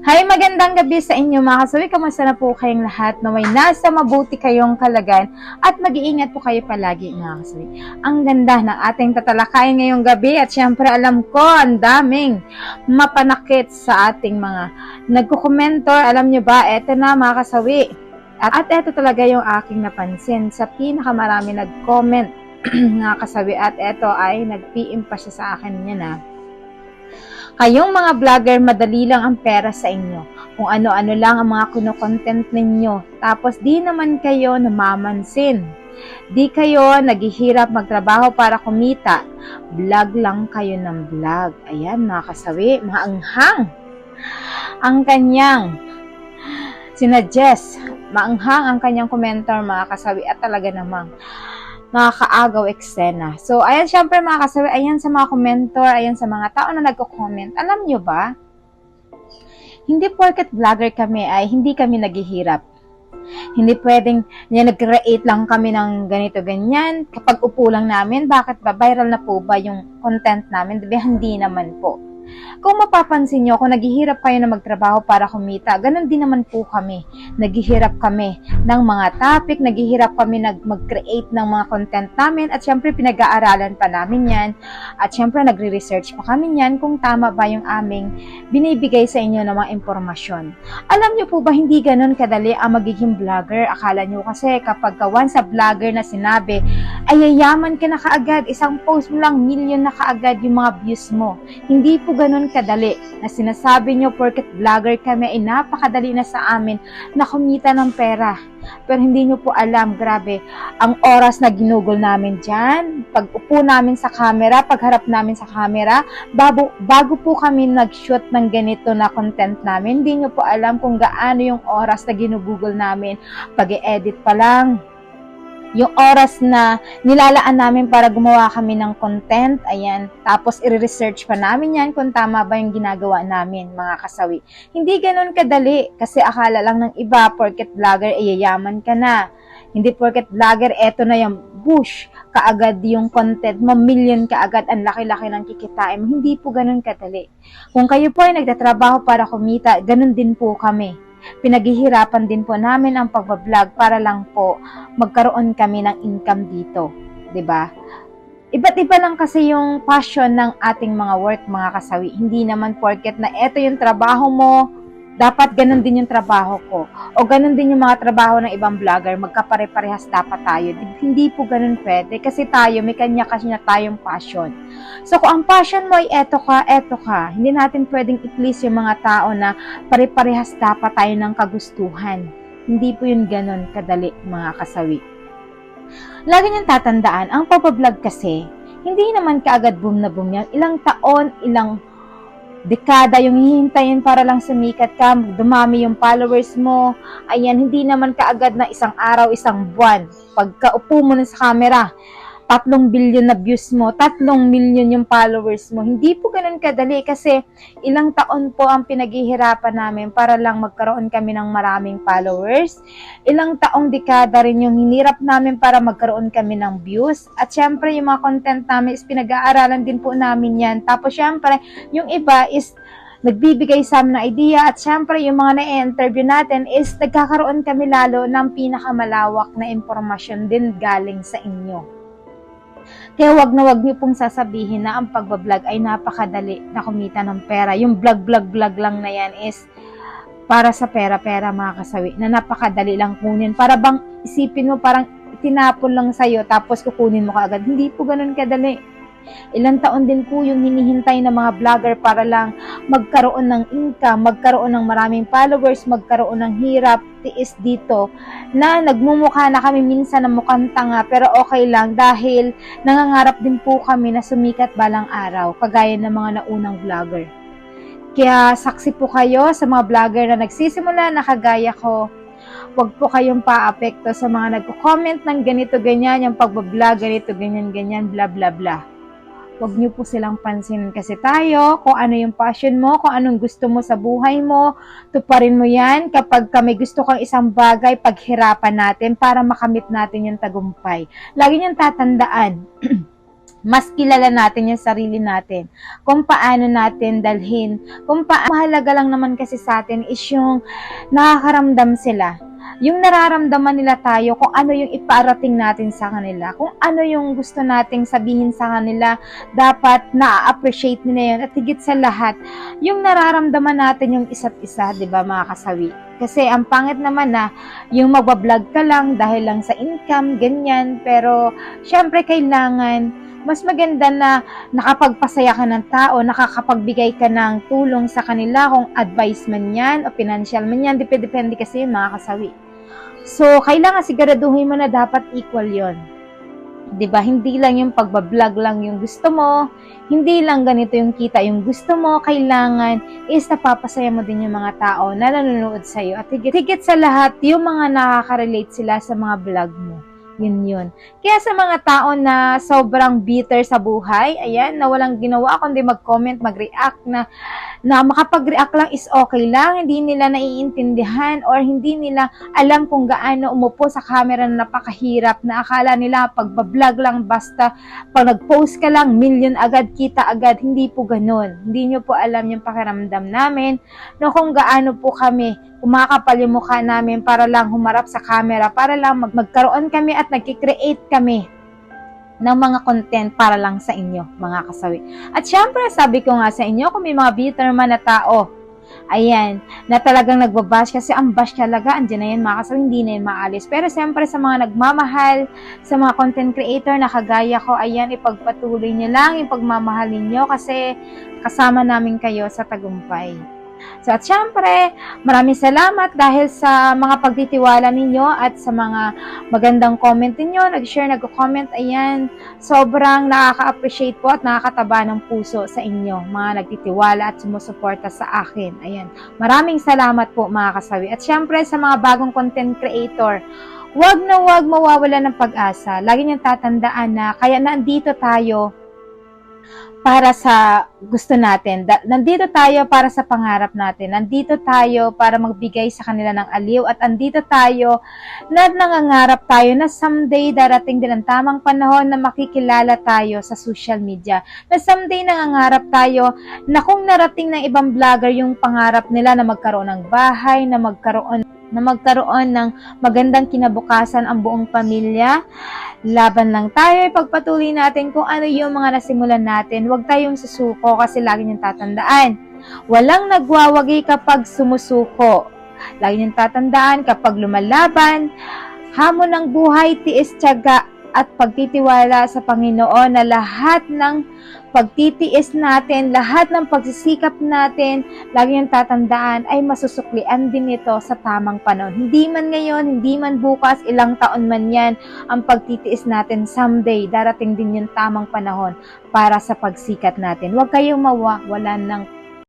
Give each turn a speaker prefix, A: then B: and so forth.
A: Hi, magandang gabi sa inyo mga kasawi. Kamusta na po kayong lahat? Naway nasa mabuti kayong kalagayan at mag-iingat po kayo palagi mga kasawi. Ang ganda ng ating tatalakayin ngayong gabi at syempre alam ko ang daming mapanakit sa ating mga nagko-commentor. Alam nyo ba, eto na mga kasawi. At eto talaga yung aking napansin sa pinakamarami nag-comment mga kasawi at eto ay nag-PM pa siya sa akin niya na kayong mga vlogger, madali lang ang pera sa inyo. Kung ano-ano lang ang mga kuno-content ninyo. Tapos di naman kayo namamansin. Di kayo naghihirap magtrabaho para kumita. Vlog lang kayo ng vlog. Ayan mga kasawi, maanghang. Ang kanyang sinuggest. Maanghang ang kanyang komentar mga kasawi at talaga namang nakakaagaw eksena. So, ayan, syempre mga kasawi, ayan sa mga komentor, ayan sa mga tao na nagko-comment. Alam nyo ba, hindi porket vlogger kami ay hindi kami naghihirap. Hindi pwedeng nag-create lang kami ng ganito, ganyan. Kapag upo lang namin, bakit ba? Viral na po ba yung content namin? Diba? Hindi naman po. Kung mapapansin nyo, kung naghihirap kayo na magtrabaho para kumita, ganun din naman po kami. Naghihirap kami ng mga topic, naghihirap kami mag-create ng mga content namin, at syempre pinag-aaralan pa namin yan, at syempre nagre-research pa kami yan kung tama ba yung aming binibigay sa inyo ng mga impormasyon. Alam nyo po ba, hindi ganun kadali ang magiging vlogger? Akala nyo kasi kapag kawan sa vlogger na sinabi, ay yayaman ka na kaagad, isang post mo lang, million na kaagad yung mga views mo. Hindi po ganun kadali na sinasabi nyo porket vlogger kami ay napakadali na sa amin na kumita ng pera. Pero hindi nyo po alam, grabe, ang oras na ginugol namin dyan, pag upo namin sa camera, pagharap namin sa camera, bago po kami nag-shoot ng ganito na content namin, hindi nyo po alam kung gaano yung oras na ginugugol namin, pag-i-edit pa lang, yung oras na nilalaan namin para gumawa kami ng content, ayan, tapos i-research pa namin yan kung tama ba yung ginagawa namin, mga kasawi. Hindi ganun kadali, kasi akala lang ng iba, porket vlogger, yayaman ka na. Hindi porket vlogger, eto na yung bush, kaagad yung content mo, million kaagad, ang laki-laki ng kikitain mo. Hindi po ganun kadali. Kung kayo po ay nagtatrabaho para kumita, ganun din po kami. Pinaghihirapan din po namin ang pagbablog para lang po magkaroon kami ng income dito, 'di ba? Iba't iba lang kasi yung passion ng ating mga work, mga kasawi. Hindi naman porket na eto yung trabaho mo, dapat ganun din yung trabaho ko. O ganun din yung mga trabaho ng ibang vlogger, magkapare-parehas dapat tayo. Hindi po ganun pwede kasi tayo, may kanya-kanya tayong passion. So kung ang passion mo ay eto ka, hindi natin pwedeng i-please yung mga tao na pare-parehas dapat tayo ng kagustuhan. Hindi po yun ganun kadali, mga kasawi. Lagi niyong tatandaan, ang pagbablog kasi, hindi naman kaagad boom na boom yan. Ilang taon, ilang dekada yung hihintayin para lang sumikat ka, dumami yung followers mo. Ayan, hindi naman kaagad na isang araw, isang buwan. Pagka-upo mo na sa camera, 3 billion na views mo, 3 million yung followers mo. Hindi po ganun kadali kasi ilang taon po ang pinaghihirapan namin para lang magkaroon kami ng maraming followers. Ilang taong dekada rin yung hinirap namin para magkaroon kami ng views. At syempre yung mga content namin is pinag-aaralan din po namin yan. Tapos syempre yung iba is nagbibigay sa amin ng idea at syempre yung mga na-interview natin is nagkakaroon kami lalo ng pinakamalawak na impormasyon din galing sa inyo. Kaya wag niyo pong sasabihin na ang pagbablog ay napakadali na kumita ng pera. Yung vlog lang na yan is para sa pera-pera, mga kasawi, na napakadali lang kunin. Para bang isipin mo parang tinapon lang sa'yo tapos kukunin mo kaagad. Hindi po ganun kadali. Ilang taon din po yung hinihintay ng mga vlogger para lang magkaroon ng income, magkaroon ng maraming followers, magkaroon ng hirap, tiis dito, na nagmumukha na kami minsan na mukhang tanga, pero okay lang dahil nangangarap din po kami na sumikat balang araw, kagaya ng mga naunang vlogger. Kaya saksi po kayo sa mga vlogger na nagsisimula na kagaya ko. Huwag po kayong paapekto sa mga nagko-comment ng ganito, ganyan, yung pagbablog, ganito, ganyan, ganyan, bla bla bla. Huwag niyo po silang pansinin kasi tayo, kung ano yung passion mo, kung anong gusto mo sa buhay mo, tuparin mo yan. Kapag may gusto kang isang bagay, paghirapan natin para makamit natin yung tagumpay. Lagi niyong tatandaan, mas kilala natin yung sarili natin, kung paano natin dalhin, kung paano. Mahalaga lang naman kasi sa atin is yung nakakaramdam sila. Yung nararamdaman nila tayo, kung ano yung iparating natin sa kanila, kung ano yung gusto nating sabihin sa kanila, dapat na-appreciate nila yun. At higit sa lahat, yung nararamdaman natin yung isa't isa, di ba mga kasawi? Kasi ang pangit naman na yung magbablog ka lang dahil lang sa income, ganyan. Pero syempre kailangan mas maganda na nakapagpasaya ka ng tao, nakakapagbigay ka ng tulong sa kanila, kung advice man yan o financial man yan, depende kasi yun mga kasawi. So, kailangan siguraduhin mo na dapat equal yon. 'Di ba? Hindi lang yung pagbablog lang yung gusto mo, hindi lang ganito yung kita yung gusto mo, kailangan is napapasaya mo din yung mga tao na nanonood sa iyo. At higit sa lahat, yung mga nakaka-relate sila sa mga vlog mo. Yun. Kaya sa mga tao na sobrang bitter sa buhay, ayan, na walang ginawa kundi mag-comment, mag-react na makapag-react lang is okay lang, hindi nila naiintindihan or hindi nila alam kung gaano umupo sa camera na napakahirap, na akala nila pagbablog lang basta pag nag-post ka lang, million agad, kita agad. Hindi po ganun. Hindi nyo po alam yung pakiramdam namin, no, kung gaano po kami kumakapal yung mukha namin para lang humarap sa camera, para lang magkaroon kami at nagkikreate kami ng mga content para lang sa inyo, mga kasawi. At syempre, sabi ko nga sa inyo, kung may mga bitter man na tao, ayan, na talagang nagbabash, kasi ang bash talaga, andyan na yan mga kasawi, hindi na yan maalis. Pero syempre, sa mga nagmamahal, sa mga content creator na kagaya ko, ayan, ipagpatuloy nyo lang, ipagmamahalin nyo, kasi kasama namin kayo sa tagumpay. So, at syempre, maraming salamat dahil sa mga pagtitiwala ninyo at sa mga magandang comment ninyo, nag-share, nag-comment, ayan, sobrang nakaka-appreciate po at nakakataba ng puso sa inyo, mga nagtitiwala at sumusuporta sa akin, ayan. Maraming salamat po mga kasawi. At syempre, sa mga bagong content creator, wag na wag mawawala ng pag-asa. Lagi niyong tatandaan na kaya nandito tayo para sa gusto natin. Nandito tayo para sa pangarap natin. Nandito tayo para magbigay sa kanila ng aliw. At andito tayo na nangangarap tayo na someday darating din ang tamang panahon na makikilala tayo sa social media. Na someday nangangarap tayo na kung narating ng ibang vlogger yung pangarap nila na magkaroon ng bahay, na magkaroon ng magandang kinabukasan ang buong pamilya. Laban lang tayo, ipagpatuloy natin kung ano yung mga nasimulan natin. Huwag tayong susuko kasi lagi niyong tatandaan. Walang nagwawagi kapag sumusuko. Lagi niyong tatandaan kapag lumalaban, hamon ng buhay, tiis, tiyaga at pagtitiwala sa Panginoon, na lahat ng pagtitiis natin, lahat ng pagsisikap natin, lagi yung tatandaan ay masusuklian din ito sa tamang panahon. Hindi man ngayon, hindi man bukas, ilang taon man yan, ang pagtitiis natin, someday, darating din yung tamang panahon para sa pagsikat natin. Huwag kayong mawawalan ng